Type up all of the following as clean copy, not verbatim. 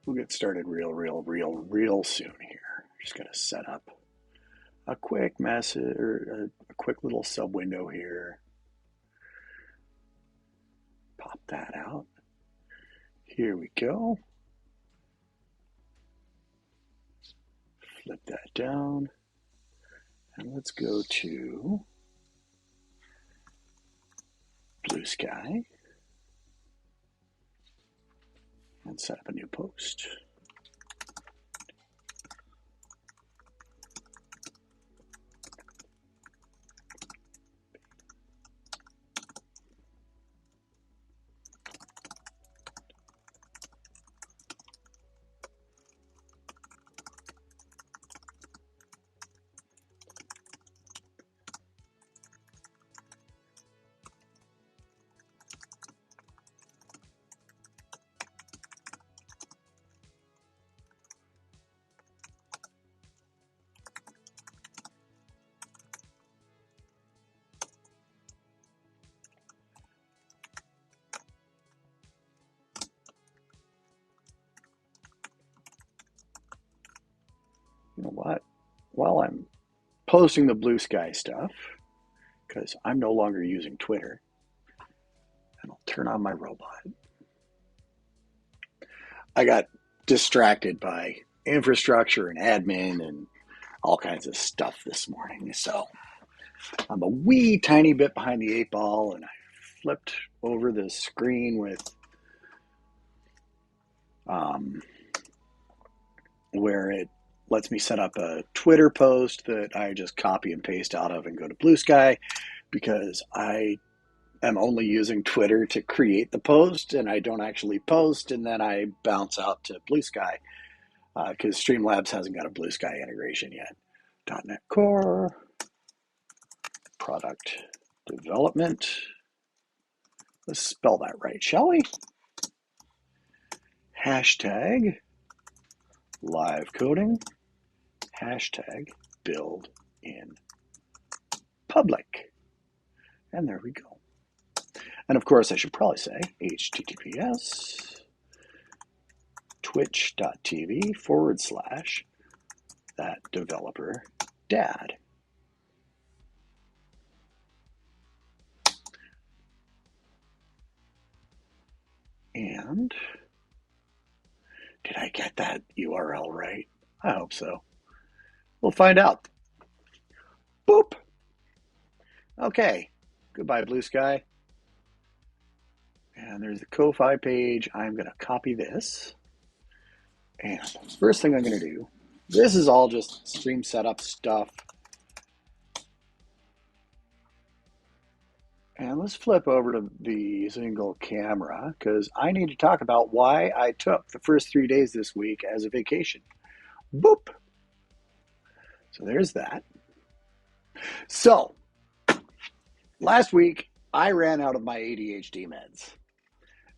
We'll get started real soon here. Just going to set up a quick message or a quick little sub window here. Pop that out. Here we go. Flip that down. And let's go to Blue Sky and set up a new post. You know what? While I'm posting the Blue Sky stuff, because I'm no longer using Twitter, and I'll turn on my robot. I got distracted by infrastructure and admin and all kinds of stuff this morning. So I'm a wee tiny bit behind the 8 ball, and I flipped over the screen with where it lets me set up a Twitter post that I just copy and paste out of and go to Blue Sky, because I am only using Twitter to create the post and I don't actually post, and then I bounce out to Blue Sky because Streamlabs hasn't got a Blue Sky integration yet. .NET Core, product development. Let's spell that right, shall we? Hashtag live coding, hashtag build in public. And there we go. And of course, I should probably say https twitch.tv/that developer dad. And did I get that URL right? I hope so. We'll find out. Boop. Okay. Goodbye, Blue Sky. And there's the Ko-Fi page. I'm going to copy this. And first thing I'm going to do, this is all just stream setup stuff. And let's flip over to the single camera, because I need to talk about why I took the first 3 days this week as a vacation. Boop. So there's that. So last week, I ran out of my ADHD meds,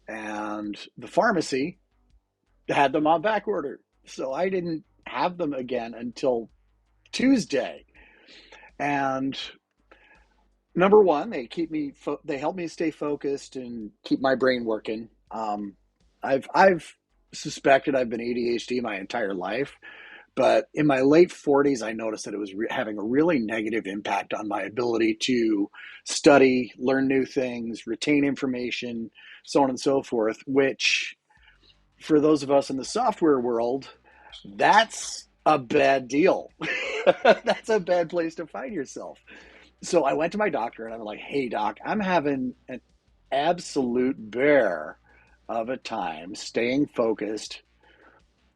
and the pharmacy had them on back order. So I didn't have them again until Tuesday. And number one, they help me stay focused and keep my brain working. I've suspected I've been ADHD my entire life, but in my late 40s, I noticed that it was having a really negative impact on my ability to study, learn new things, retain information, so on and so forth, which for those of us in the software world, that's a bad deal. That's a bad place to find yourself. So I went to my doctor and I'm like, hey, doc, I'm having an absolute bear of a time staying focused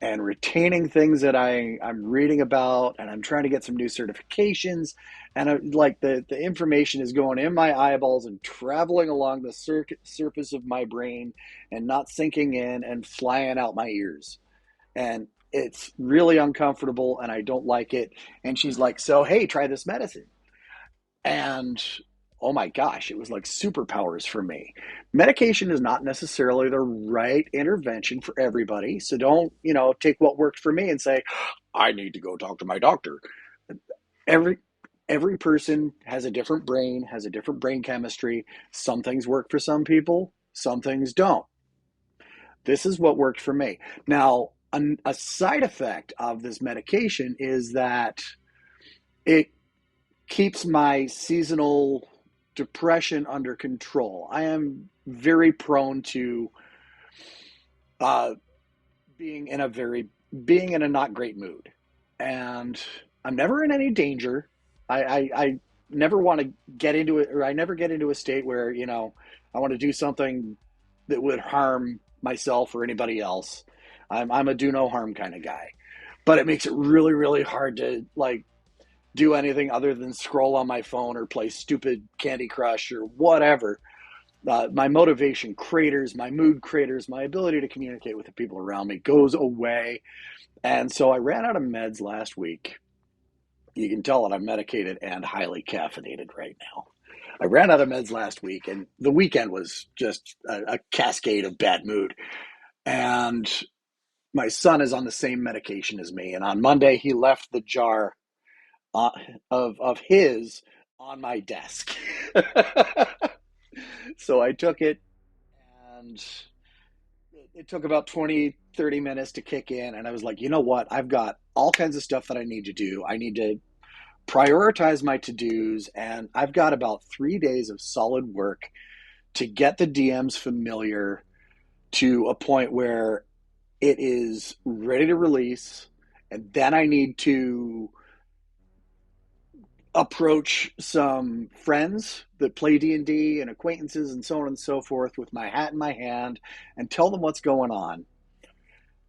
and retaining things that I'm reading about, and I'm trying to get some new certifications. And the information is going in my eyeballs and traveling along the surface of my brain and not sinking in and flying out my ears. And it's really uncomfortable and I don't like it. And she's like, so, hey, try this medicine. And oh my gosh, it was like superpowers for me. Medication is not necessarily the right intervention for everybody. So don't, take what worked for me and say, I need to go talk to my doctor. Every person has a different brain, has a different brain chemistry. Some things work for some people, some things don't. This is what worked for me. Now, a side effect of this medication is that it keeps my seasonal depression under control. I am very prone to uh, being in a very being in a not great mood, and I'm never in any danger. I never want to get into it, or I never get into a state where I want to do something that would harm myself or anybody else. I'm a do no harm kind of guy, but it makes it really really hard to like do anything other than scroll on my phone or play stupid Candy Crush or whatever. My motivation craters, my mood craters, my ability to communicate with the people around me goes away. And so I ran out of meds last week. You can tell that I'm medicated and highly caffeinated right now. I ran out of meds last week, and the weekend was just a cascade of bad mood. And my son is on the same medication as me. And on Monday, he left the jar uh, of his on my desk. So I took it, and it took about 20, 30 minutes to kick in. And I was like, you know what? I've got all kinds of stuff that I need to do. I need to prioritize my to-dos, and I've got about 3 days of solid work to get the DMs familiar to a point where it is ready to release. And then I need to approach some friends that play D&D and D and acquaintances and so on and so forth with my hat in my hand and tell them what's going on.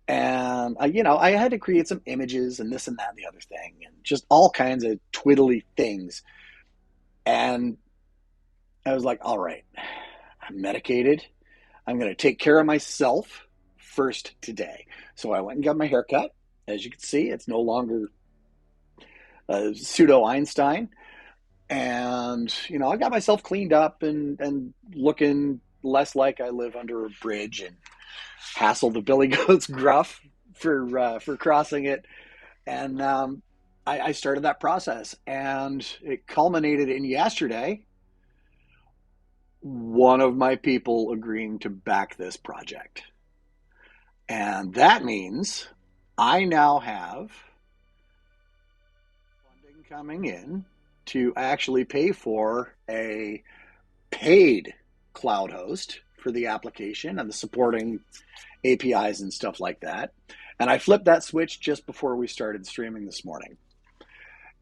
And I had to create some images and this and that and the other thing and just all kinds of twiddly things. And I was like, all right, I'm medicated. I'm going to take care of myself first today. So I went and got my hair cut. As you can see, it's no longer pseudo Einstein. And, I got myself cleaned up and looking less like I live under a bridge and hassle the billy goat's gruff for crossing it. And I started that process, and it culminated in yesterday, one of my people agreeing to back this project. And that means I now have funding coming in to actually pay for a paid cloud host for the application and the supporting APIs and stuff like that. And I flipped that switch just before we started streaming this morning.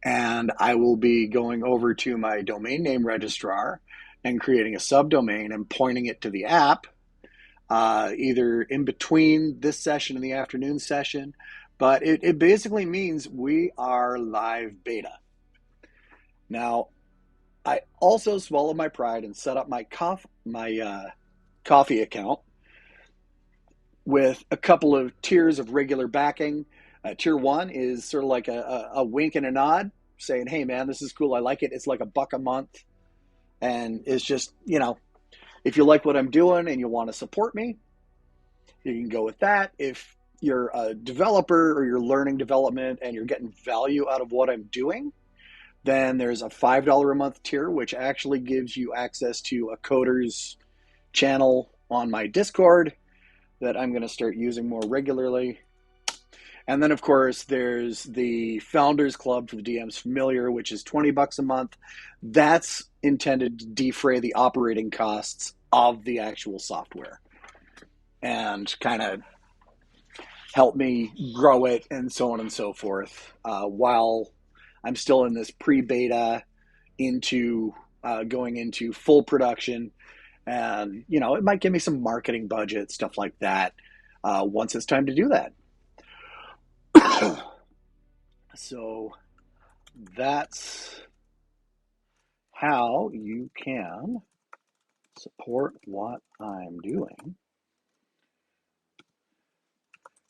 And I will be going over to my domain name registrar and creating a subdomain and pointing it to the app, either in between this session and the afternoon session. But it basically means we are live beta. Now, I also swallowed my pride and set up my coffee account with a couple of tiers of regular backing. Tier 1 is sort of like a wink and a nod, saying, hey, man, this is cool. I like it. It's like $1 a month. And it's just, if you like what I'm doing and you want to support me, you can go with that. If you're a developer or you're learning development and you're getting value out of what I'm doing, then there's a $5 a month tier, which actually gives you access to a coders channel on my Discord that I'm going to start using more regularly. And then, of course, there's the Founders Club for the DMs familiar, which is $20 a month. That's intended to defray the operating costs of the actual software and kind of help me grow it and so on and so forth, while I'm still in this pre-beta into going into full production. And, it might give me some marketing budget, stuff like that, once it's time to do that. So that's how you can support what I'm doing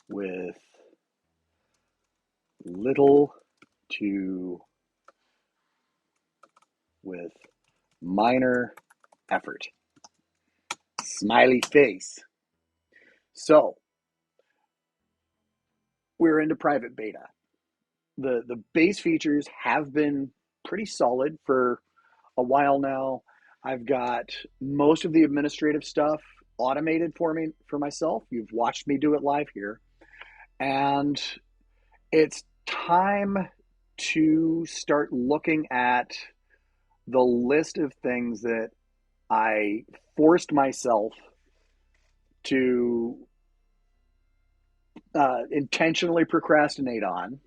with little to with minor effort. Smiley face. So we're into private beta. The base features have been pretty solid for a while now. I've got most of the administrative stuff automated for me for myself. You've watched me do it live here. And it's time to start looking at the list of things that I forced myself to intentionally procrastinate on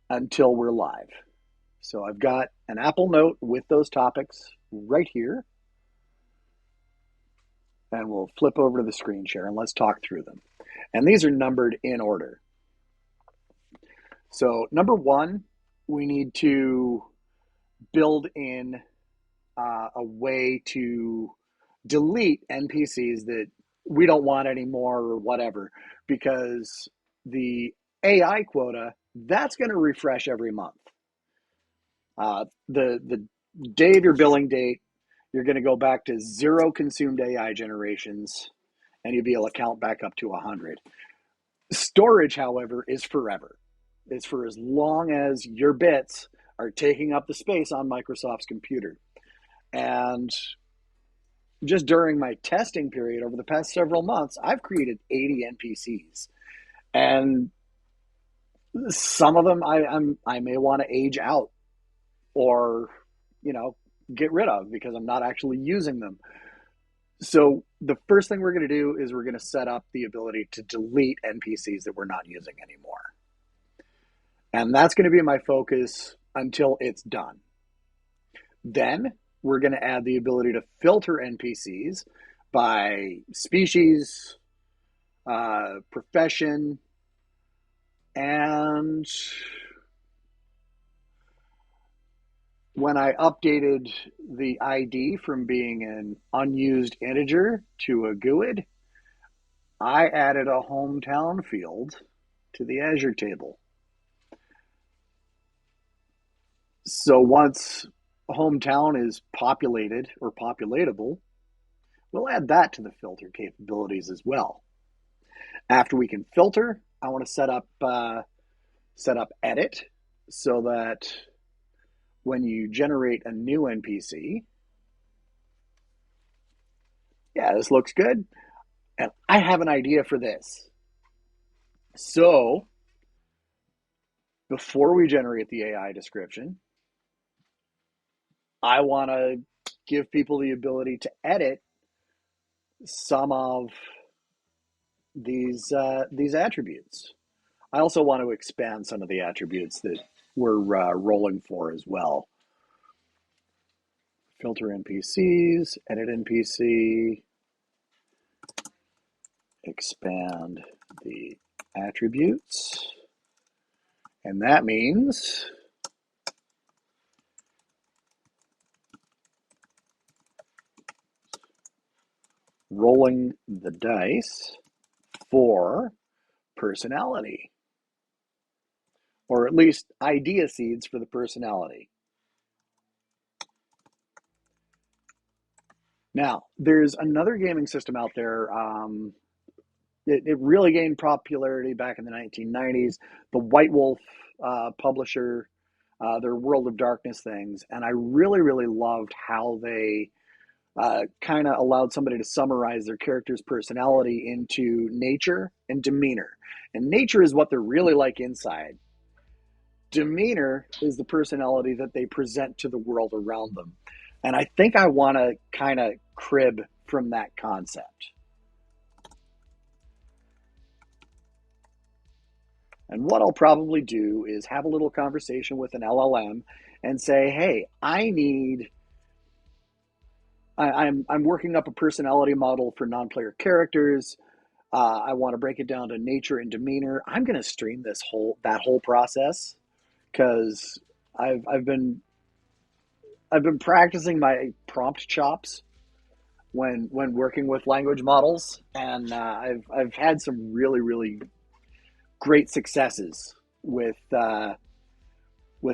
until we're live. So I've got an Apple Note with those topics right here. And we'll flip over to the screen share and let's talk through them. And these are numbered in order. So number one, we need to build in a way to delete NPCs that we don't want anymore or whatever, because the AI quota, that's going to refresh every month. The day of your billing date, you're going to go back to 0 consumed AI generations, and you'll be able to count back up to 100. Storage, however, is forever. It's for as long as your bits are taking up the space on Microsoft's computer. And just during my testing period over the past several months, I've created 80 NPCs. And some of them I may want to age out or, get rid of because I'm not actually using them. So the first thing we're going to do is we're going to set up the ability to delete NPCs that we're not using anymore. And that's going to be my focus until it's done. Then we're going to add the ability to filter NPCs by species, profession, and when I updated the ID from being an unused integer to a GUID, I added a hometown field to the Azure table. So once a hometown is populated or populatable, we'll add that to the filter capabilities as well. After we can filter, I want to set up edit so that when you generate a new NPC, this looks good. And I have an idea for this. So before we generate the AI description, I want to give people the ability to edit some of these attributes. I also want to expand some of the attributes that we're rolling for as well. Filter NPCs, edit NPC, expand the attributes. And that means rolling the dice for personality, or at least idea seeds for the personality. Now, there's another gaming system out there. It really gained popularity back in the 1990s. The White Wolf publisher, their World of Darkness things. And I really, really loved how they kind of allowed somebody to summarize their character's personality into nature and demeanor. And nature is what they're really like inside. Demeanor is the personality that they present to the world around them. And I think I want to kind of crib from that concept. And what I'll probably do is have a little conversation with an LLM and say, hey, I'm working up a personality model for non-player characters. I want to break it down to nature and demeanor. I'm going to stream that whole process because I've been practicing my prompt chops when working with language models, and I've had some really, really great successes with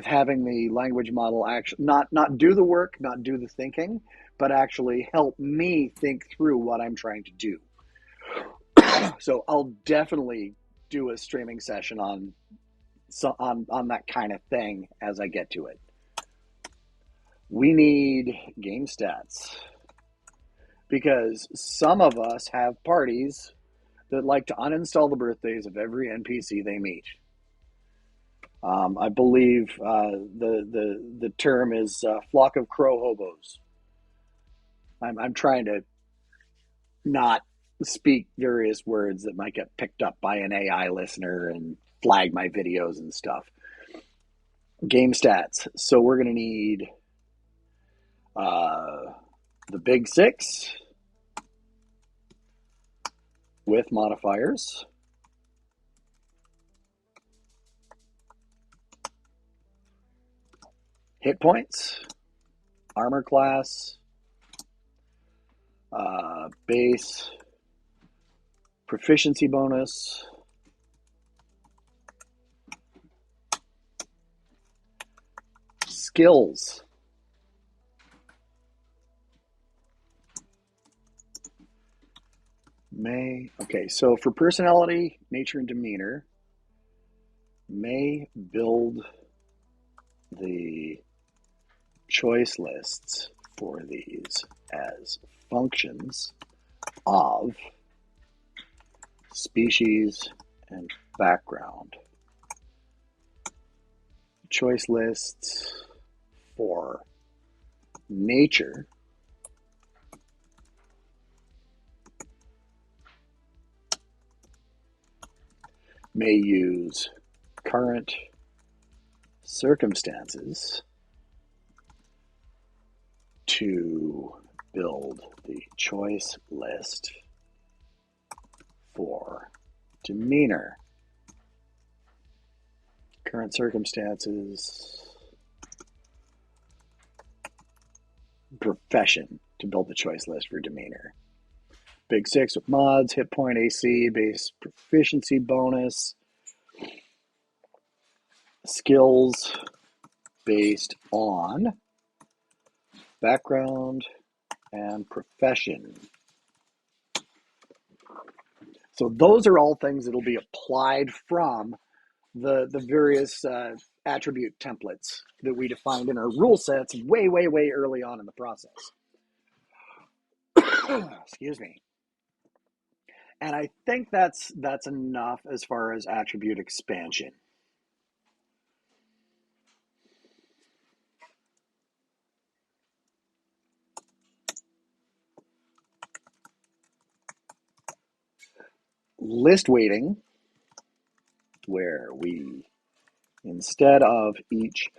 having the language model actually not do the work, not do the thinking, but actually help me think through what I'm trying to do. So I'll definitely do a streaming session on that kind of thing as I get to it. We need game stats because some of us have parties that like to uninstall the birthdays of every NPC they meet. I believe the term is flock of crow hobos. I'm trying to not speak various words that might get picked up by an AI listener and flag my videos and stuff. Game stats. So we're going to need the big six with modifiers. Hit points, armor class, base, proficiency bonus, skills. Okay, so for personality, nature, and demeanor, may build the choice lists for these as functions of species and background. Choice lists for nature may use current circumstances to build the choice list for demeanor. Current circumstances, profession to build the choice list for demeanor. Big six with mods, hit point, AC, base proficiency bonus, skills based on background and profession. So those are all things that will be applied from the various attribute templates that we defined in our rule sets way early on in the process. Excuse me. And I think that's enough as far as attribute expansion. List weighting, where we, instead of each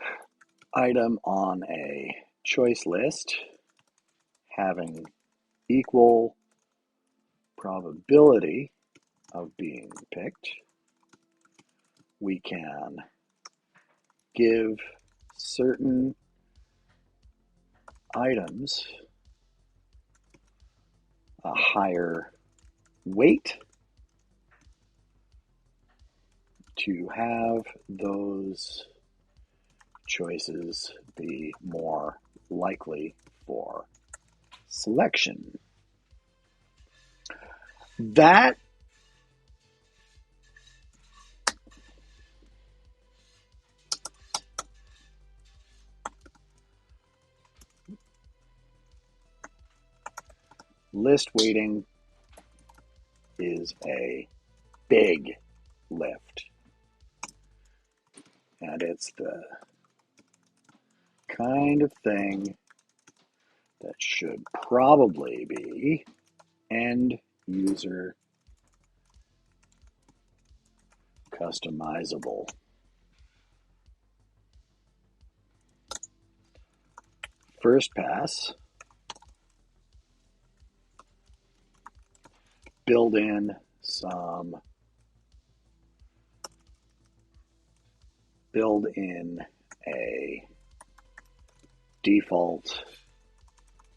item on a choice list having equal probability of being picked, we can give certain items a higher weight to have those choices be more likely for selection. That list weighting is a big lift, and it's the kind of thing that should probably be end user customizable. First pass, build in a default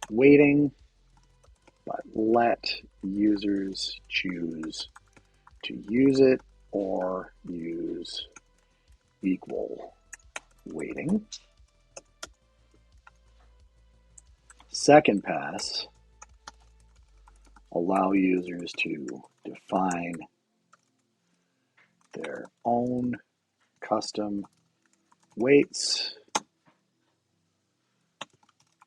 weighting, but let users choose to use it or use equal weighting. Second pass, allow users to define their own custom weights,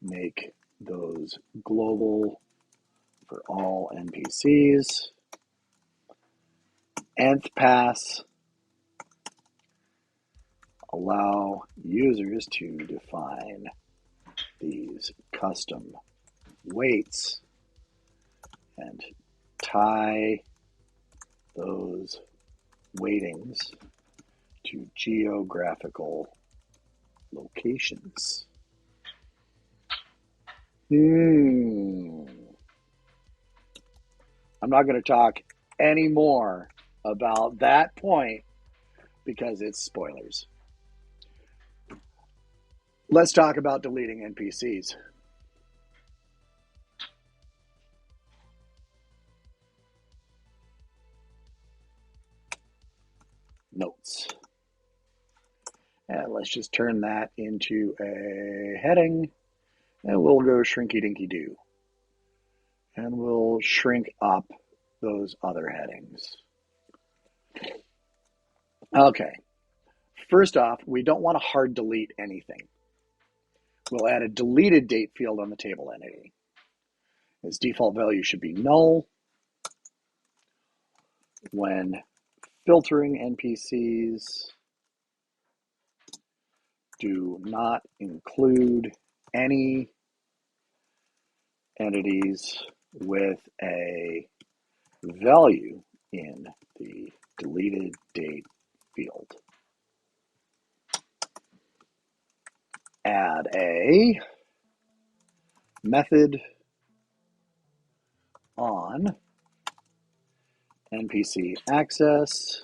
make those global for all NPCs, nth pass, allow users to define these custom weights and tie those weightings to geographical locations. I'm not going to talk any more about that point because it's spoilers. Let's talk about deleting NPCs. Notes. And let's just turn that into a heading, and we'll go shrinky dinky do. And we'll shrink up those other headings. Okay. First off, we don't want to hard delete anything. We'll add a deleted date field on the table entity. Its default value should be null. When filtering NPCs, do not include any entities with a value in the deleted date field. Add a method on NPC access,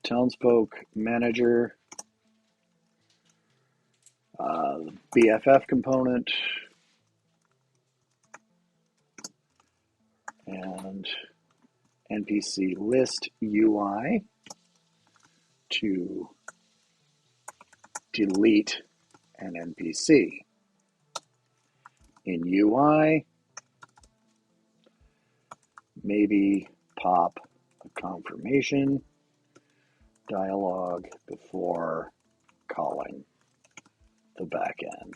townsfolk manager, BFF component, and NPC list UI to delete an NPC. In UI, maybe pop a confirmation dialog before calling the backend.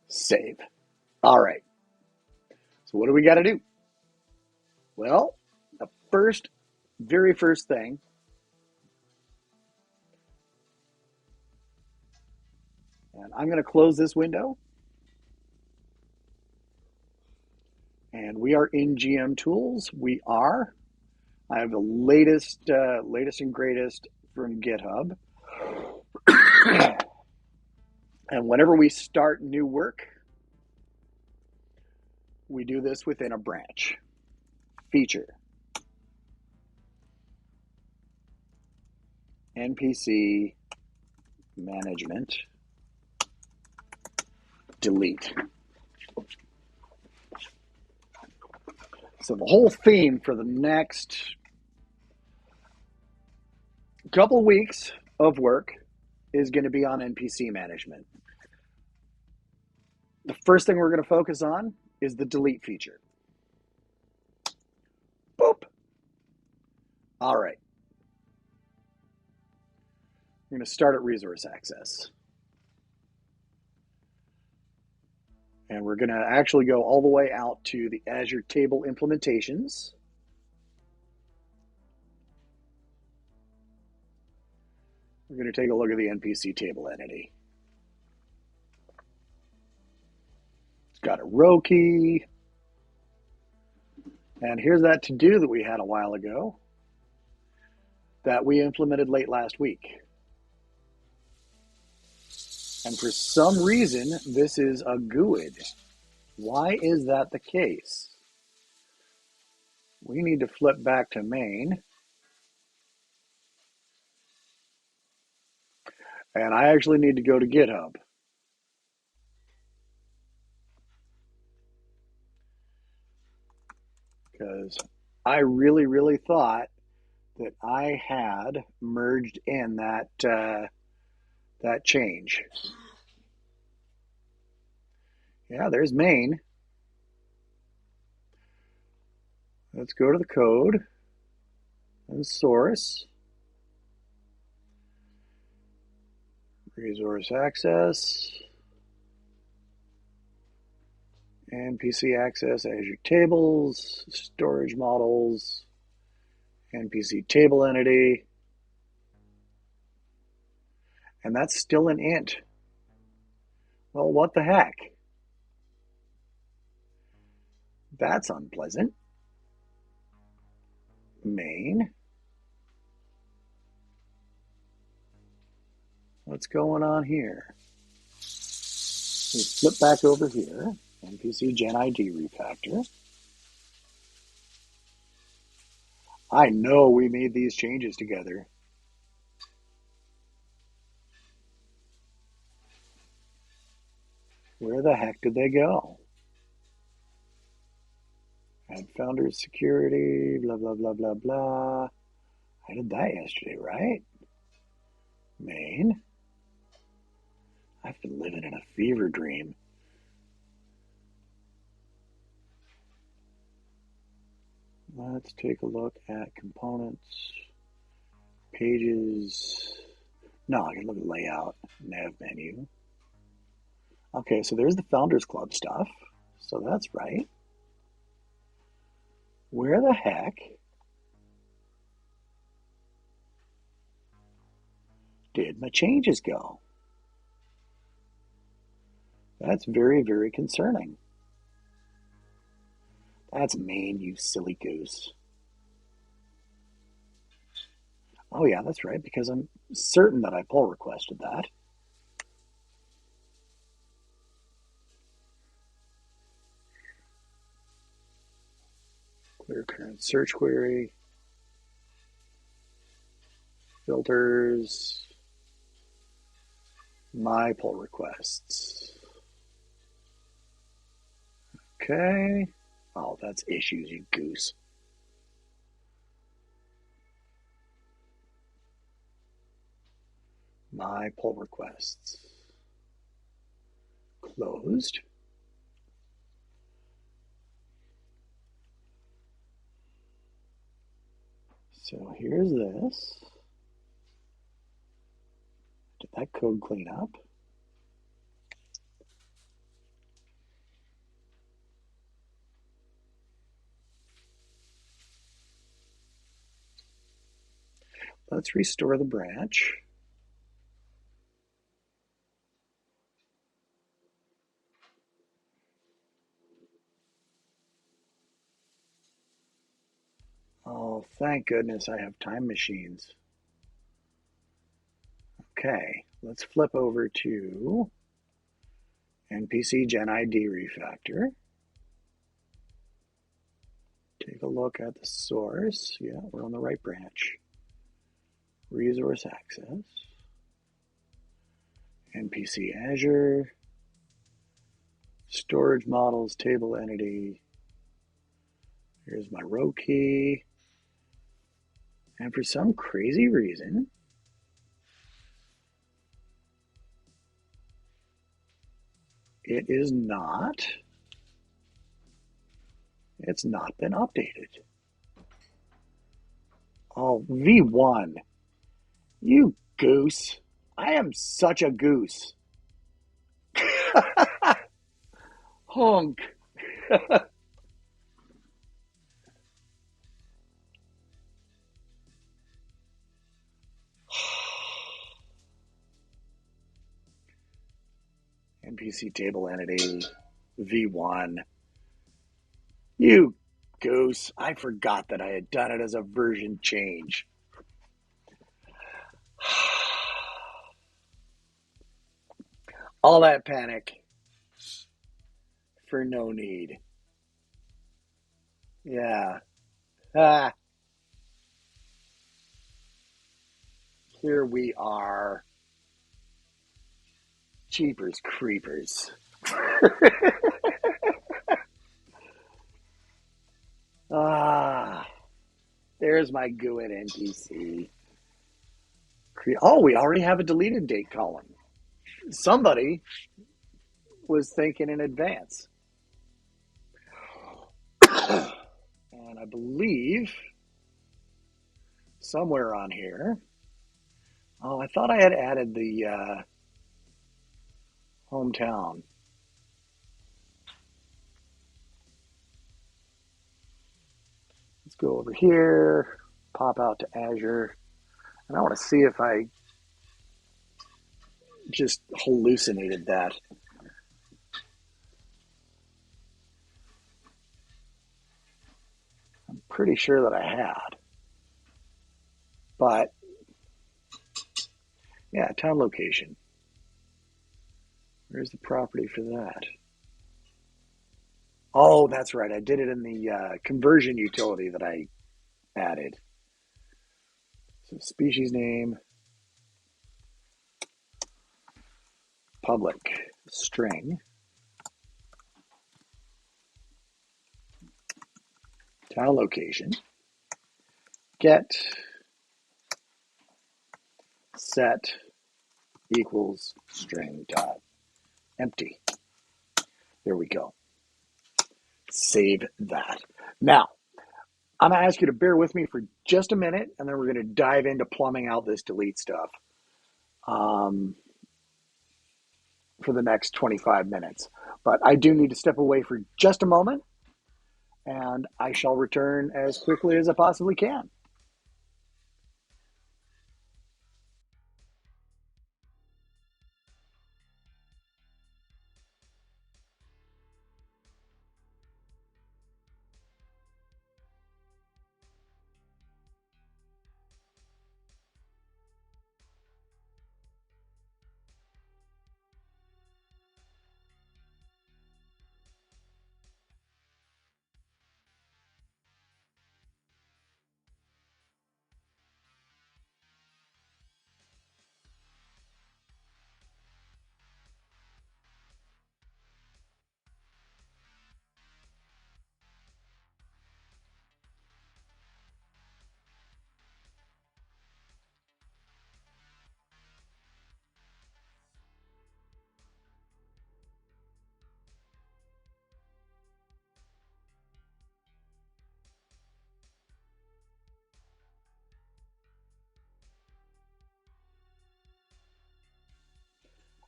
Save. All right. So what do we got to do? Well, the very first thing, and I'm going to close this window. And we are in GM Tools. We are. I have the latest and greatest from GitHub. And whenever we start new work, we do this within a branch. Feature. NPC management. Delete. So the whole theme for the next couple weeks of work is going to be on NPC management. The first thing we're going to focus on is the delete feature. Boop. All right. We're going to start at resource access. And we're going to actually go all the way out to the Azure Table implementations. We're going to take a look at the NPC table entity. It's got a row key. And here's that to-do that we had a while ago that we implemented late last week. And for some reason, this is a GUID. Why is that the case? We need to flip back to main. And I actually need to go to GitHub. Because I really, really thought that I had merged in that change. Yeah, there's main. Let's go to the code and source. Resource access. NPC access, Azure tables, storage models, NPC table entity, and that's still an int. Well, what the heck? That's unpleasant. Main. What's going on here? We flip back over here, NPC Gen ID refactor. I know we made these changes together. Where the heck did they go? Add founders security, blah, blah, blah, blah, blah. I did that yesterday, right? Main. I've been living in a fever dream. Let's take a look at components, pages. No, I can look at layout, nav menu. Okay, so there's the Founders Club stuff. So that's right. Where the heck did my changes go? That's very, very concerning. That's main, you silly goose. Oh yeah, that's right, because I'm certain that I pull requested that. Clear current search query. Filters. My pull requests. Okay. Oh, that's issues, you goose. My pull requests. Closed. So here's this. Did that code clean up? Let's restore the branch. Oh, thank goodness I have time machines. Okay, let's flip over to NPC Gen ID refactor. Take a look at the source. Yeah, we're on the right branch. Resource access. NPC Azure. Storage models, table entity. Here's my row key. And for some crazy reason, it is not. It's not been updated. Oh, V1. You goose. I am such a goose. Honk. NPC table entity, V1. You goose. I forgot that I had done it as a version change. All that panic for no need. Yeah. Ah, here we are. Jeepers creepers. Ah, there's my GUID NPC. Oh, we already have a deleted date column. Somebody was thinking in advance. And I believe somewhere on here, oh, I thought I had added the hometown. Let's go over here, pop out to Azure, and I want to see if I just hallucinated that. I'm pretty sure that I had. But, yeah, town location. Where's the property for that? Oh, that's right. I did it in the conversion utility that I added. So species name, public string, town location, get set equals string dot empty. There we go. Save that. Now, I'm going to ask you to bear with me for just a minute, and then we're going to dive into plumbing out this delete stuff for the next 25 minutes. But I do need to step away for just a moment, and I shall return as quickly as I possibly can.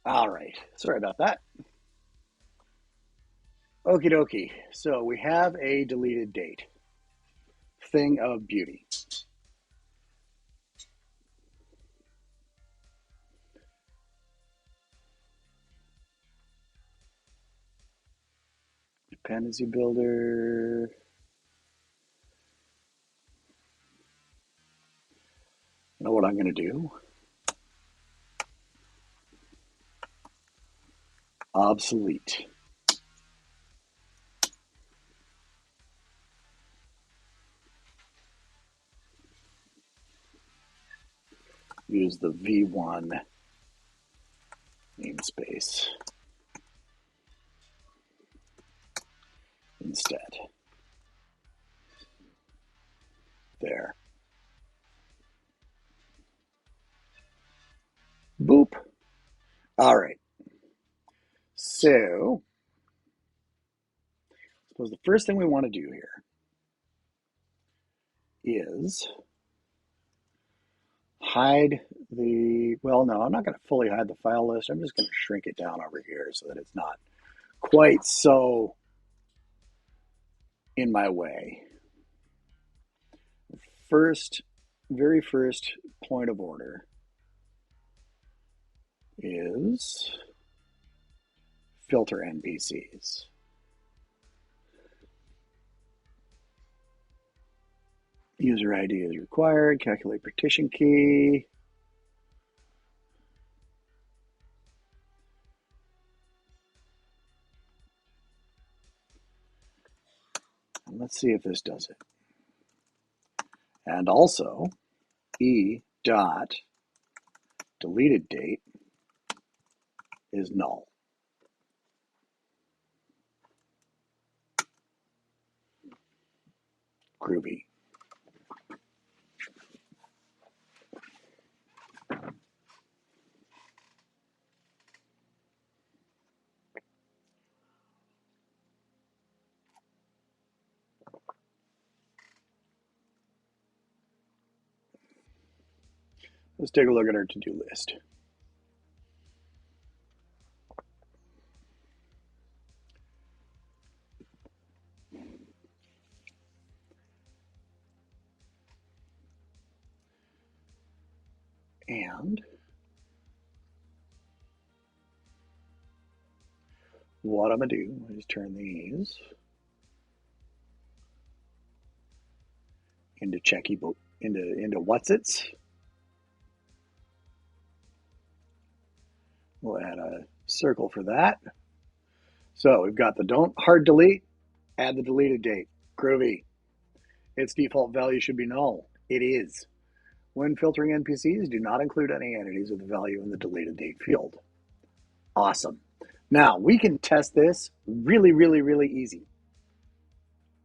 All right. Sorry about that. Okie dokie. So we have a deleted date. Thing of beauty. Dependency builder. You know what I'm going to do? Obsolete. Use the V1 namespace instead. There. Boop. All right. So, I suppose the first thing we want to do here is hide the, well, no, I'm not going to fully hide the file list. I'm just going to shrink it down over here so that it's not quite so in my way. Very first point of order is filter NPCs. User ID is required, calculate partition key. And let's see if this does it. And also, e dot deleted date is null. Groovy. Let's take a look at our to-do list. And what I'm going to do is turn these into checky, into what's-its. We'll add a circle for that. So we've got the don't hard delete, add the deleted date. Groovy. Its default value should be null. It is. When filtering NPCs, do not include any entities with a value in the deleted date field. Awesome. Now, we can test this really, really, really easy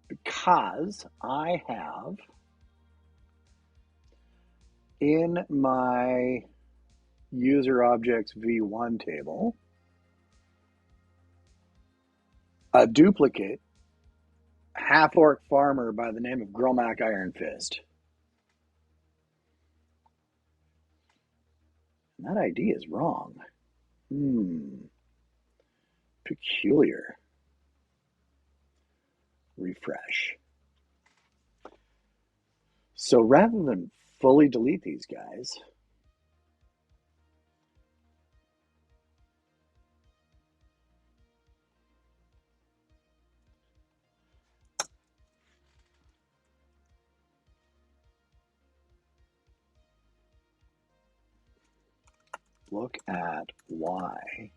because I have in my user objects v1 table a duplicate half-orc farmer by the name of Gromac Ironfist. And that ID is wrong. Peculiar. Refresh. So rather than fully delete these guys, look at why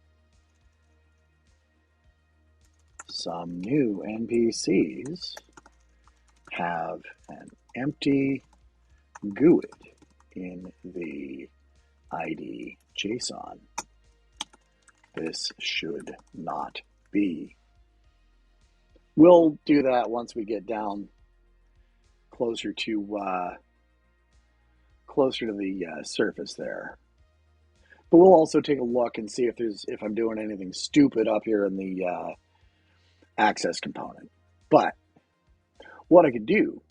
some new NPCs have an empty GUID in the ID JSON. This should not be. We'll do that once we get down closer to the surface there. But we'll also take a look and see if I'm doing anything stupid up here in the access component. But what I could do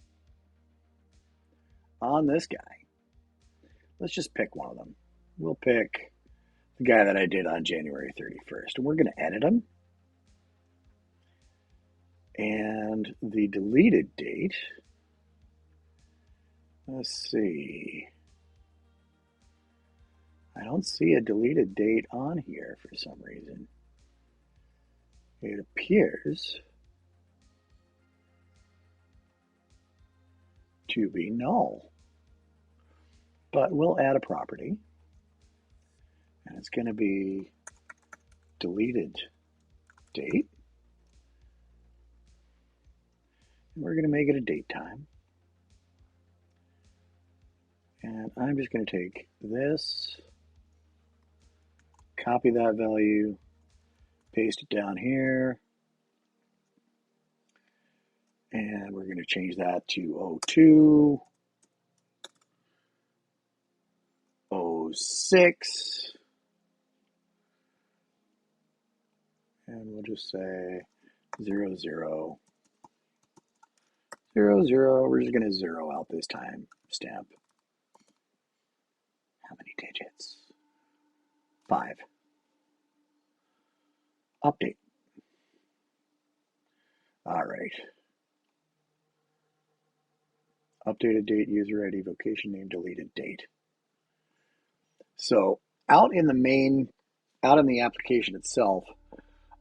on this guy, let's just pick one of them. We'll pick the guy that I did on January 31st, and we're going to edit him. And the deleted date, let's see. I don't see a deleted date on here for some reason. It appears to be null. But we'll add a property, and it's going to be deleted date. And we're going to make it a date time. And I'm just going to take this, copy that value, paste it down here, and we're going to change that to 02, 06, and we'll just say 00, 00, 00. We're just going to zero out this time stamp. How many digits? 5. Update. All right. Updated date, user ID, vocation name, deleted date. So out in the application itself,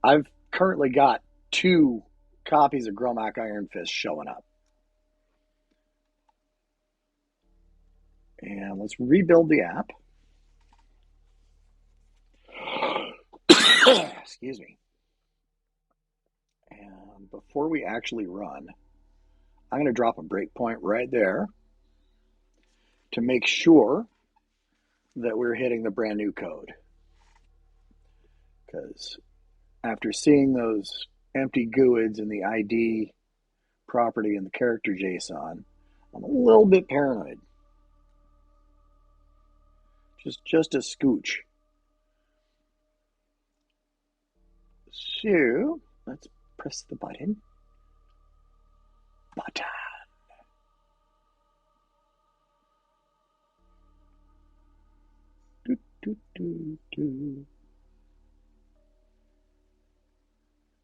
I've currently got 2 copies of Gromac Ironfist showing up. And let's rebuild the app. Excuse me. And before we actually run, I'm going to drop a breakpoint right there to make sure that we're hitting the brand new code. Because after seeing those empty GUIDs in the ID property and the character JSON, I'm a little bit paranoid. Just a scooch. So let's press the button.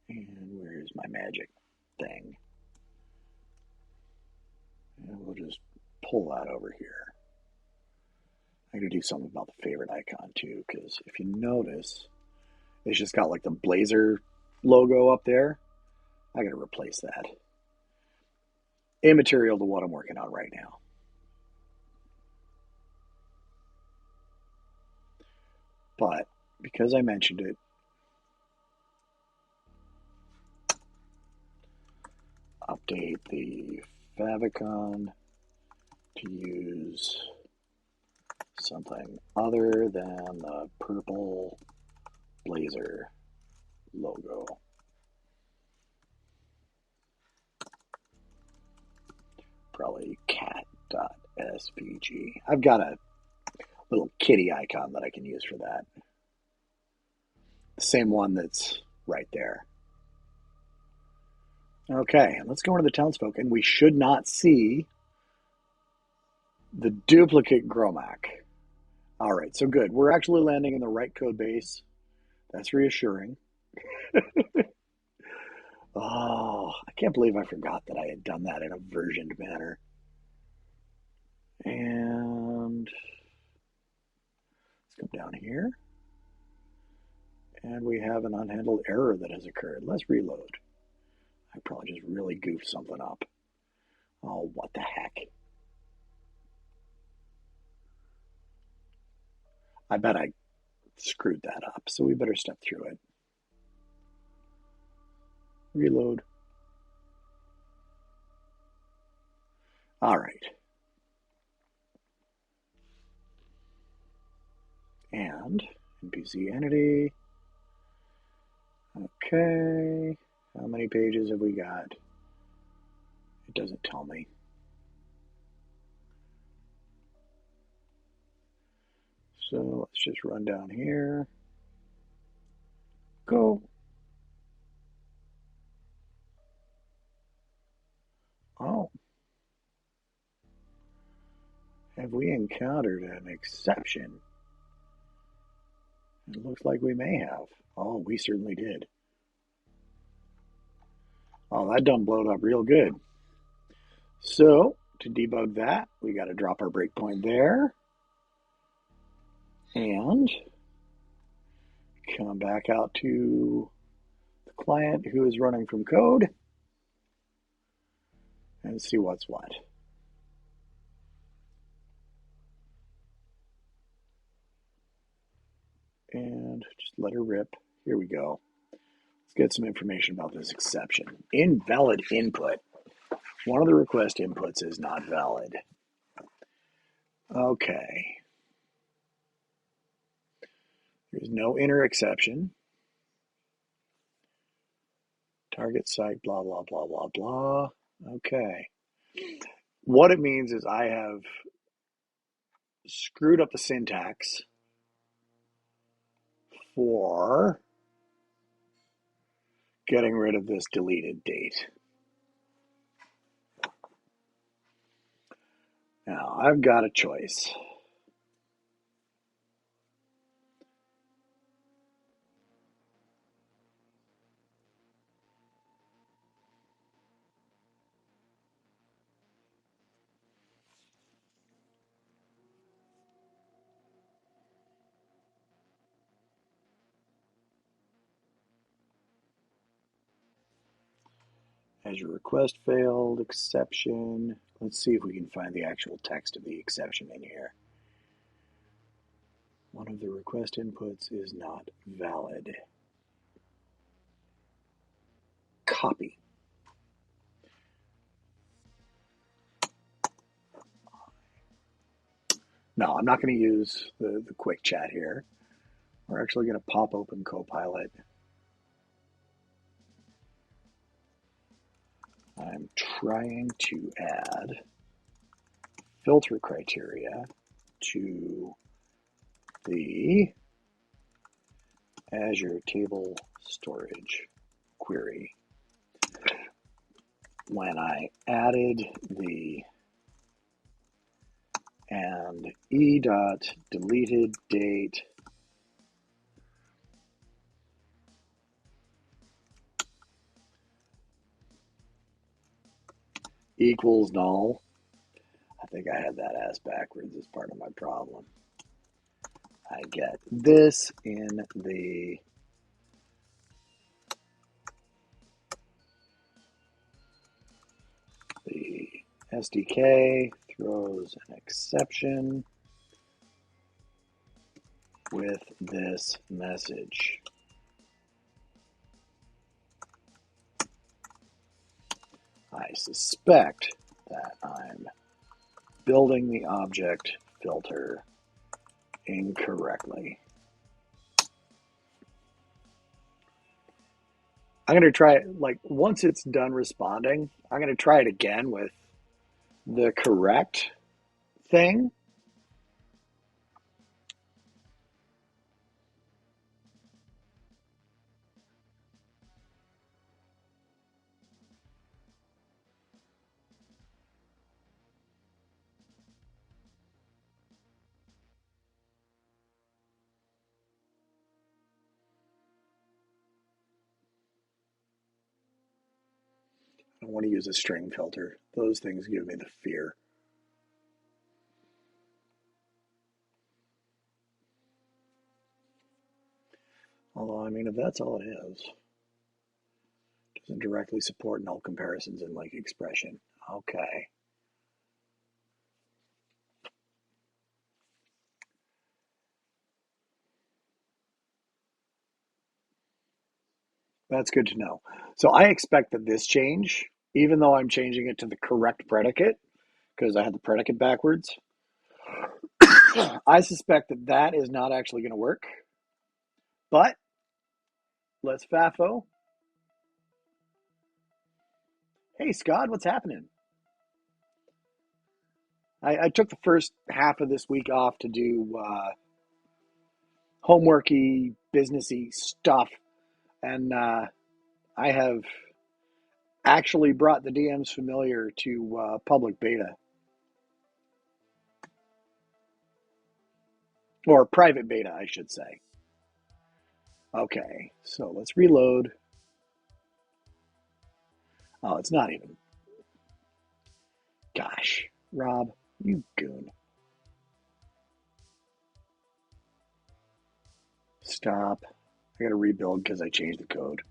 And where's my magic thing? And we'll just pull that over here. I gotta do something about the favorite icon too, because if you notice, it's just got like the Blazor logo up there. I gotta replace that. Immaterial to what I'm working on right now. But because I mentioned it, update the favicon to use something other than the purple Blazor logo. Probably cat.svg. I've got a little kitty icon that I can use for that. The same one that's right there. Okay, let's go into the townsfolk, and we should not see the duplicate Gromac. All right, so good. We're actually landing in the right code base. That's reassuring. Oh, I can't believe I forgot that I had done that in a versioned manner. And let's come down here. And we have an unhandled error that has occurred. Let's reload. I probably just really goofed something up. Oh, what the heck. I bet I screwed that up, so we better step through it. Reload. All right. And NPC entity. Okay. How many pages have we got? It doesn't tell me. So let's just run down here. Go. Oh. Have we encountered an exception? It looks like we may have. Oh, we certainly did. Oh, that done blowed up real good. So to debug that, we got to drop our breakpoint there. And come back out to the client who is running from code and see what's what. And just let her rip. Here we go. Let's get some information about this exception. Invalid input. One of the request inputs is not valid. Okay. There's no inner exception. Target site, blah, blah, blah, blah, blah. Okay. What it means is I have screwed up the syntax for getting rid of this deleted date. Now, I've got a choice. Azure request failed, exception. Let's see if we can find the actual text of the exception in here. One of the request inputs is not valid. Copy. No, I'm not going to use the quick chat here. We're actually going to pop open Copilot. I'm trying to add filter criteria to the Azure Table Storage query. When I added the and e.DeletedDate equals null. I think I had that as backwards as part of my problem. I get this in the SDK throws an exception with this message. I suspect that I'm building the object filter incorrectly. I'm going to try it, like, once it's done responding, I'm going to try it again with the correct thing. I don't want to use a string filter. Those things give me the fear. Although, I mean, if that's all it is, doesn't directly support null comparisons in like expression. Okay. That's good to know. So I expect that this change, even though I'm changing it to the correct predicate, because I had the predicate backwards, I suspect that that is not actually going to work. But let's FAFO. Hey, Scott, what's happening? I took the first half of this week off to do homeworky, businessy stuff, and I have actually brought the DMs familiar to public beta. Or private beta, I should say. Okay, so let's reload. Oh, it's not even. Gosh, Rob, you goon. Stop. I gotta rebuild because I changed the code.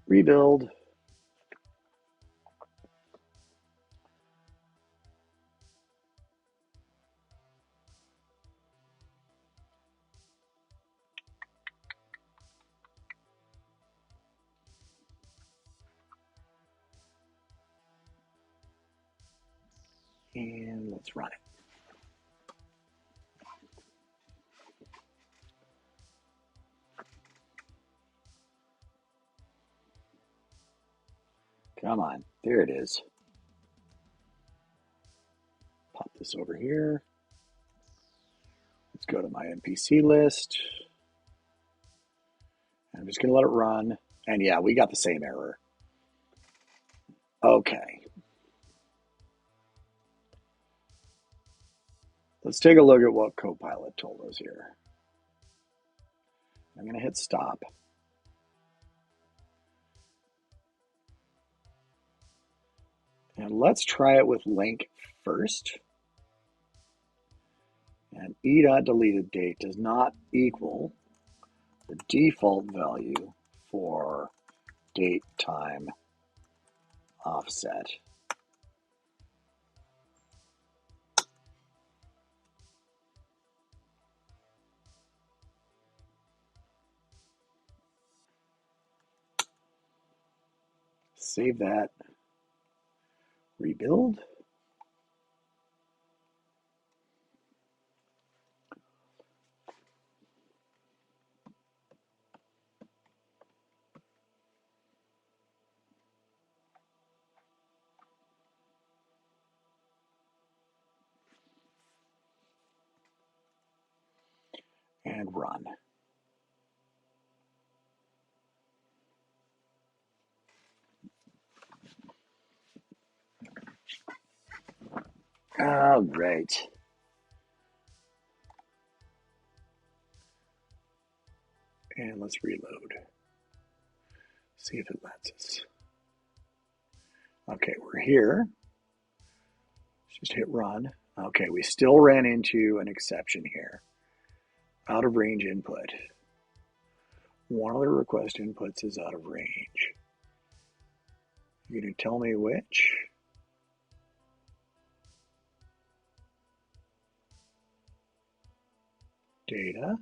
Rebuild. And let's run it. Come on, there it is. Pop this over here. Let's go to my NPC list. I'm just gonna let it run. And yeah, we got the same error. Okay. Let's take a look at what Copilot told us here. I'm gonna hit stop. And let's try it with link first. And e.DeletedDate does not equal the default value for date time offset. Save that. Rebuild. And run. All right. And let's reload. See if it lets us. Okay, we're here. Just hit run. Okay, we still ran into an exception here. Out of range input. One of the request inputs is out of range. You gonna tell me which? Data.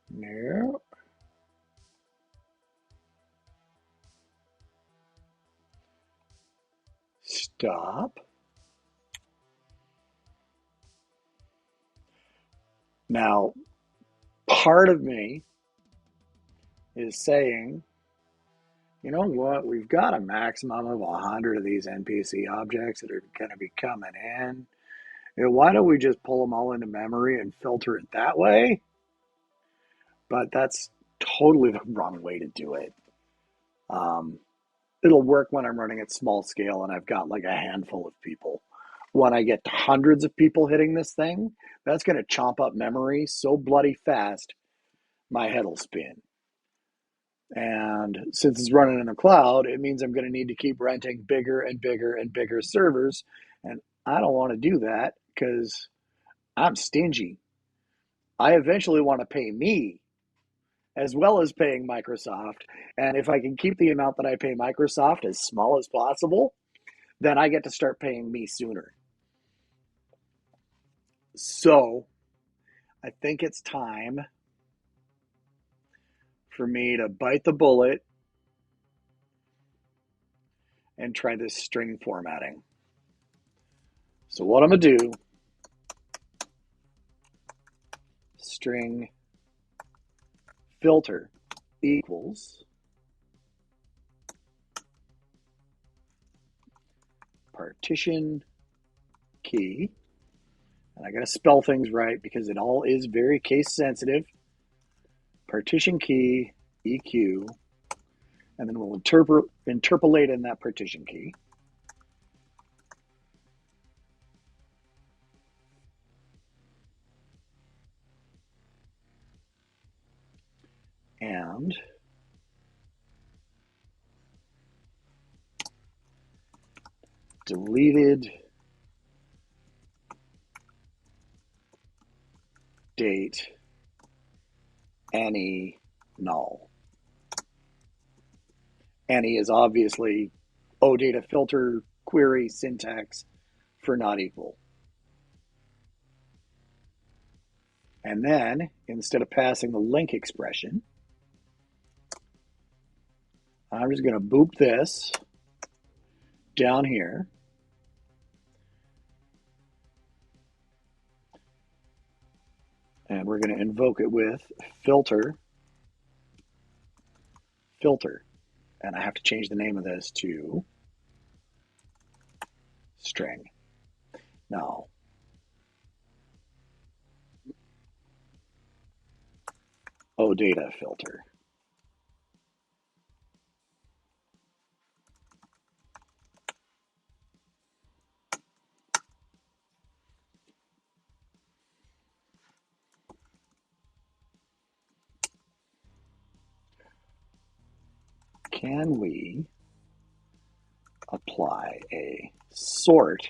No. Stop. Now, part of me is saying, you know what, we've got a maximum of 100 of these NPC objects that are going to be coming in. Why don't we just pull them all into memory and filter it that way? But that's totally the wrong way to do it. It'll work when I'm running at small scale and I've got like a handful of people. When I get to hundreds of people hitting this thing, that's going to chomp up memory so bloody fast, my head will spin. And since it's running in the cloud, it means I'm going to need to keep renting bigger and bigger and bigger servers. And I don't want to do that because I'm stingy. I eventually want to pay me as well as paying Microsoft. And if I can keep the amount that I pay Microsoft as small as possible, then I get to start paying me sooner. So I think it's time for me to bite the bullet and try this string formatting. So what I'm going to do, string filter equals partition key, and I got to spell things right because it all is very case sensitive. Partition key EQ, and then we'll interpolate in that partition key. And deleted date any null. Any is obviously OData filter query syntax for not equal. And then instead of passing the link expression, I'm just going to boop this down here. And we're going to invoke it with filter. And I have to change the name of this to string. Now, OData filter. Can we apply a sort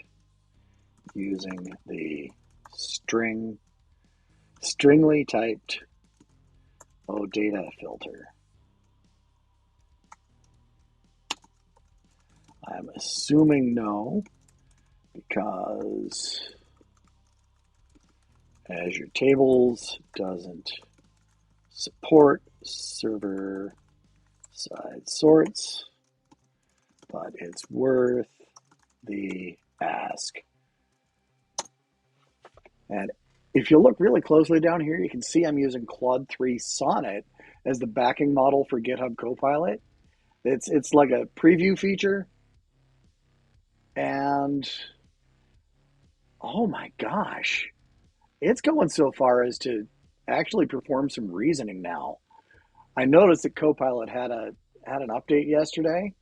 using the stringly typed OData filter? I'm assuming no, because Azure Tables doesn't support server side sorts, but it's worth the ask. And if you look really closely down here, you can see I'm using Claude 3 Sonnet as the backing model for GitHub Copilot. It's like a preview feature. And oh my gosh, it's going so far as to actually perform some reasoning now. I noticed that Copilot had an update yesterday,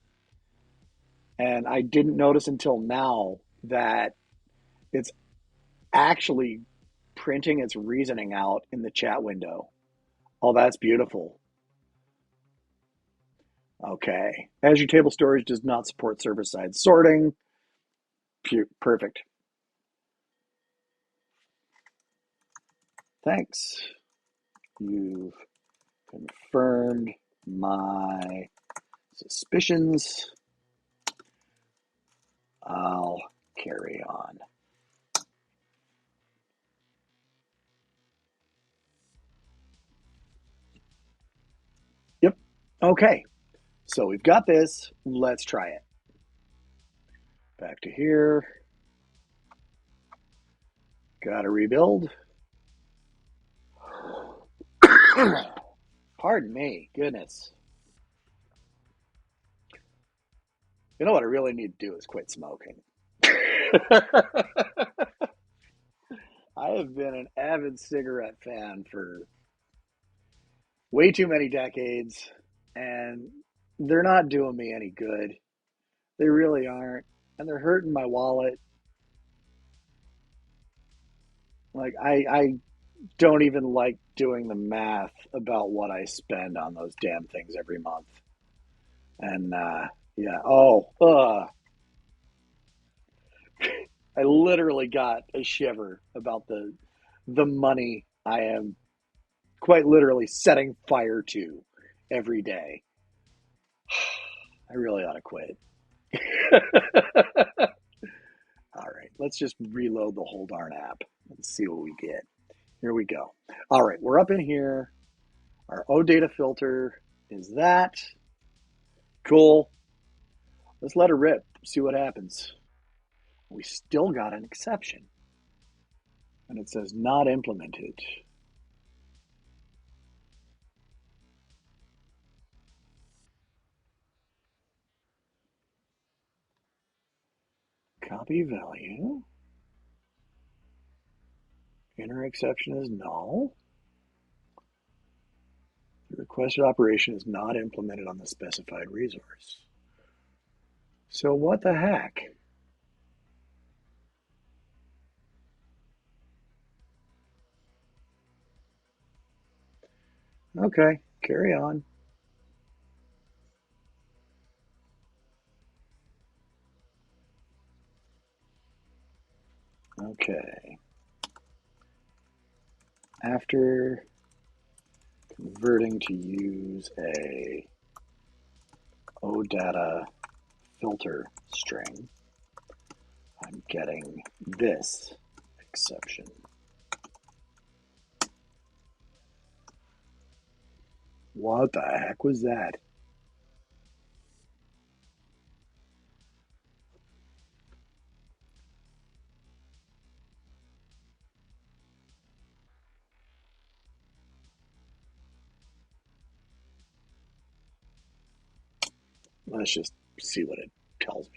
and I didn't notice until now that it's actually printing its reasoning out in the chat window. Oh, that's beautiful. Okay. Azure Table Storage does not support server-side sorting. Perfect. Thanks. You've confirmed my suspicions. I'll carry on. Yep. Okay. So we've got this. Let's try it. Back to here. Got to rebuild. Pardon me. Goodness. You know what I really need to do is quit smoking. I have been an avid cigarette fan for way too many decades, and they're not doing me any good. They really aren't. And they're hurting my wallet. Like, I don't even like doing the math about what I spend on those damn things every month. And, yeah, I literally got a shiver about the money I am quite literally setting fire to every day. I really ought to quit. All right, let's just reload the whole darn app and see what we get. Here we go. All right, we're up in here. Our OData filter is that. Cool. Let's let her rip, see what happens. We still got an exception. And it says not implemented. Copy value. Inner exception is null. The requested operation is not implemented on the specified resource. So what the heck? Okay, carry on. Okay. After converting to use a OData filter string, I'm getting this exception. What the heck was that? Let's just see what it tells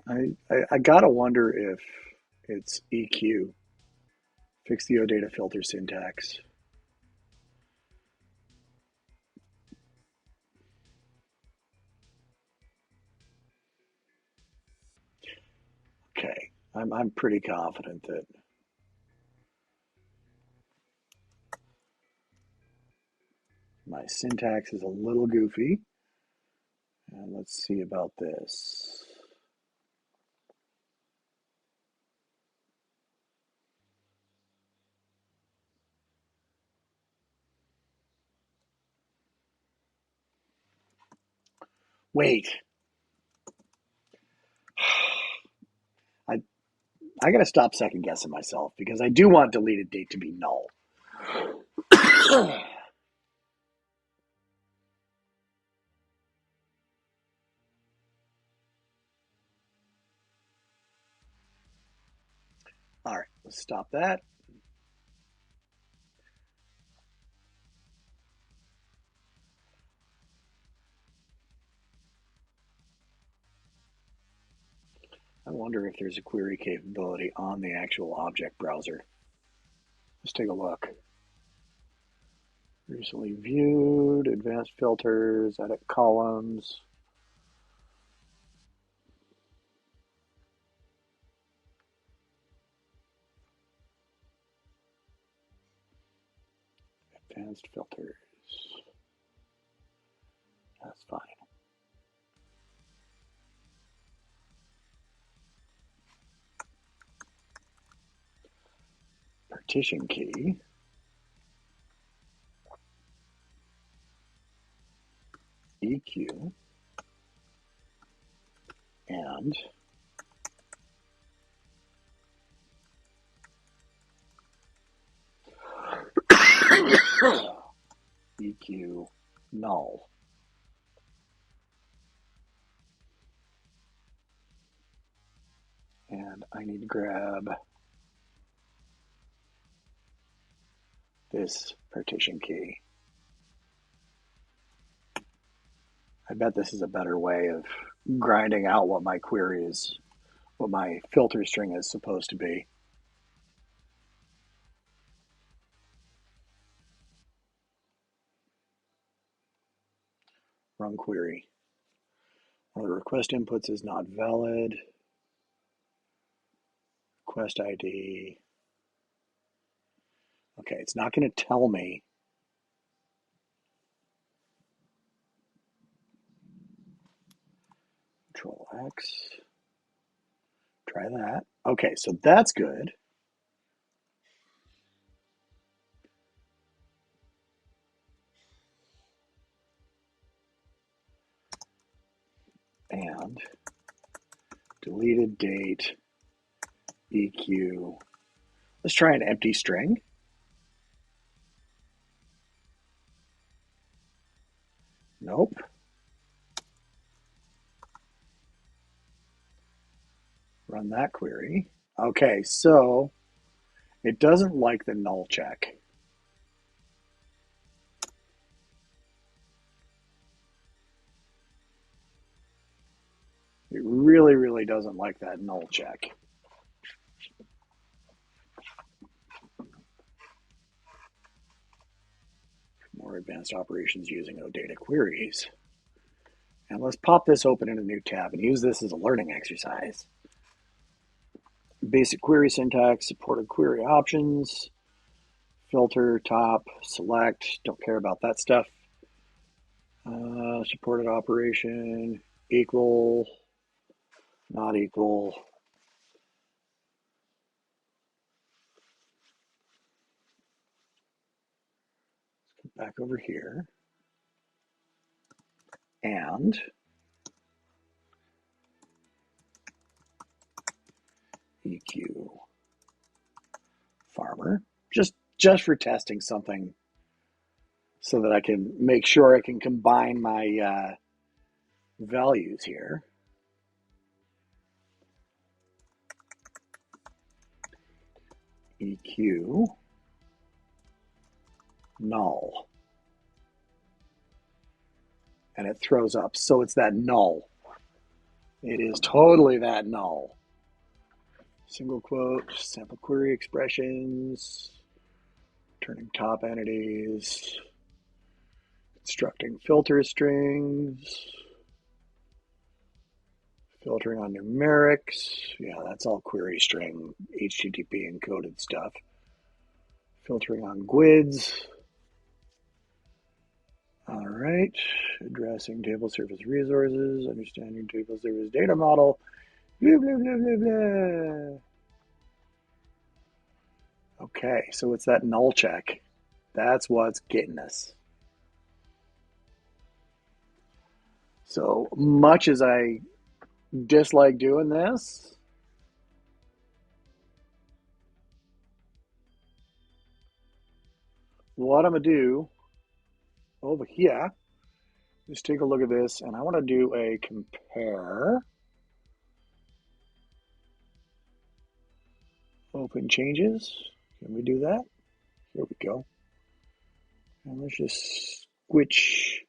me. I gotta wonder if it's EQ. Fix the OData filter syntax. Okay, I'm pretty confident that my syntax is a little goofy. And let's see about this. Wait. I got to stop second guessing myself because I do want deleted date to be null. All right, let's stop that. I wonder if there's a query capability on the actual object browser. Let's take a look. Recently viewed, advanced filters, edit columns. Advanced filters. That's fine. Partition key. EQ. And EQ null. And I need to grab this partition key. I bet this is a better way of grinding out what my query is, what my filter string is supposed to be. Run query. Well, the request inputs is not valid. Request ID. Okay, it's not going to tell me. Control X. Try that. Okay, so that's good. And deleted date EQ. Let's try an empty string. Nope. Run that query. Okay, so it doesn't like the null check. It really, really doesn't like that null check. More advanced operations using OData queries. And let's pop this open in a new tab and use this as a learning exercise. Basic query syntax, supported query options, filter, top, select, don't care about that stuff. Supported operation, equal, not equal. Let's go back over here. And EQ farmer, just for testing something so that I can make sure I can combine my values here. EQ null. And it throws up. So it's that null. It is totally that null. Single quote, sample query expressions, turning top entities, constructing filter strings, filtering on numerics. Yeah, that's all query string, HTTP encoded stuff. Filtering on GUIDs. All right, addressing table service resources, understanding table service data model, blah, blah, blah, blah, blah. Okay, so it's that null check. That's what's getting us. So much as I dislike doing this, what I'm going to do over here is take a look at this, and I want to do a compare. Open changes. Can we do that? Here we go. And let's just switch.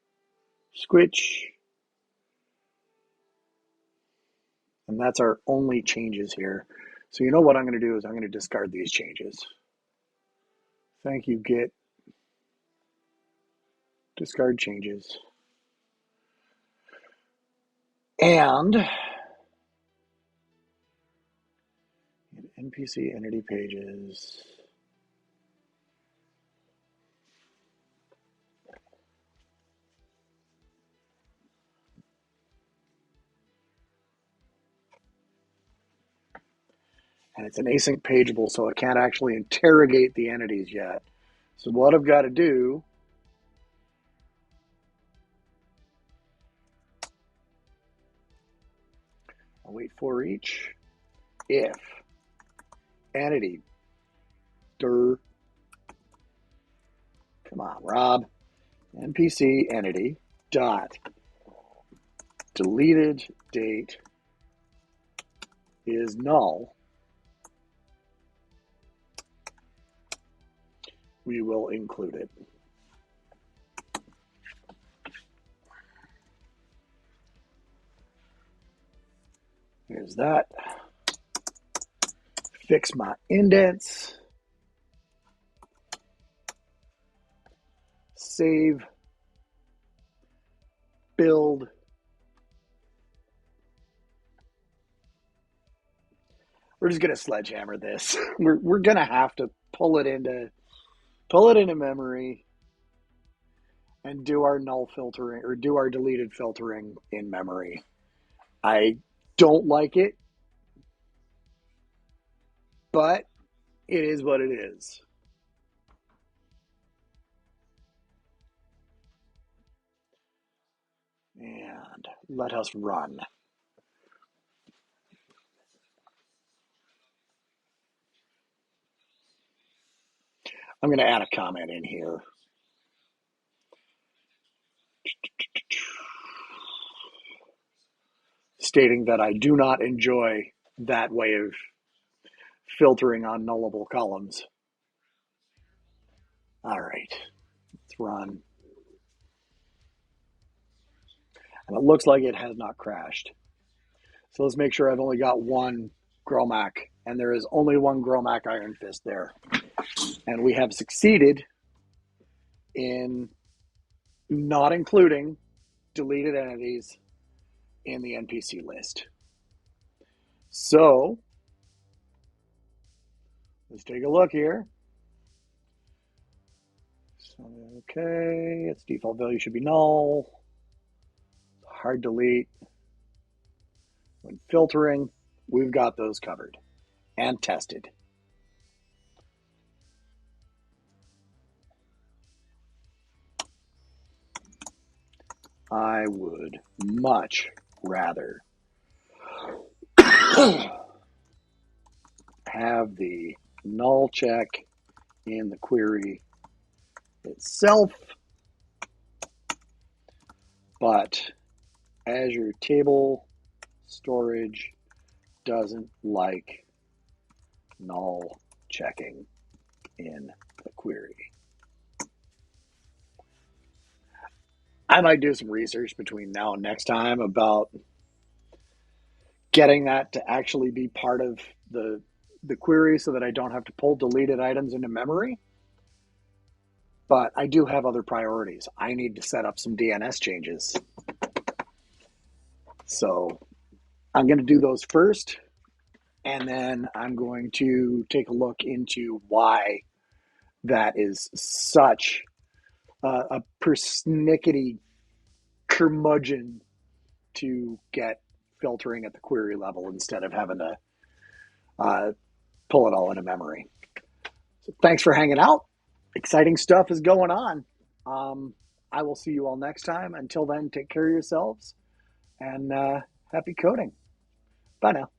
And that's our only changes here. So you know what I'm going to do is I'm going to discard these changes. Thank you, Git. Discard changes. And in NPC entity pages, And it's an async pageable, so it can't actually interrogate the entities yet. So what I've got to do, I'll wait for each. If entity dir, come on, Rob, NPC entity dot deleted date is null, we will include it. Here's that. Fix my indents. Save. Build. We're just gonna sledgehammer this. We're gonna have to pull it into memory and do our null filtering or do our deleted filtering in memory. I don't like it, but it is what it is. And let us run. I'm going to add a comment in here. Stating that I do not enjoy that way of filtering on nullable columns. All right, let's run. And it looks like it has not crashed. So let's make sure I've only got one Gromac, and there is only one Gromac Iron Fist there. And we have succeeded in not including deleted entities in the NPC list. So let's take a look here. Okay, its default value should be null. Hard delete. When filtering, we've got those covered and tested. I would much rather have the null check in the query itself, but Azure Table Storage doesn't like null checking in the query. I might do some research between now and next time about getting that to actually be part of the query so that I don't have to pull deleted items into memory. But I do have other priorities. I need to set up some DNS changes. So I'm going to do those first, and then I'm going to take a look into why that is such a persnickety curmudgeon to get filtering at the query level instead of having to pull it all into memory. So thanks for hanging out. Exciting stuff is going on. I will see you all next time. Until then, take care of yourselves and happy coding. Bye now.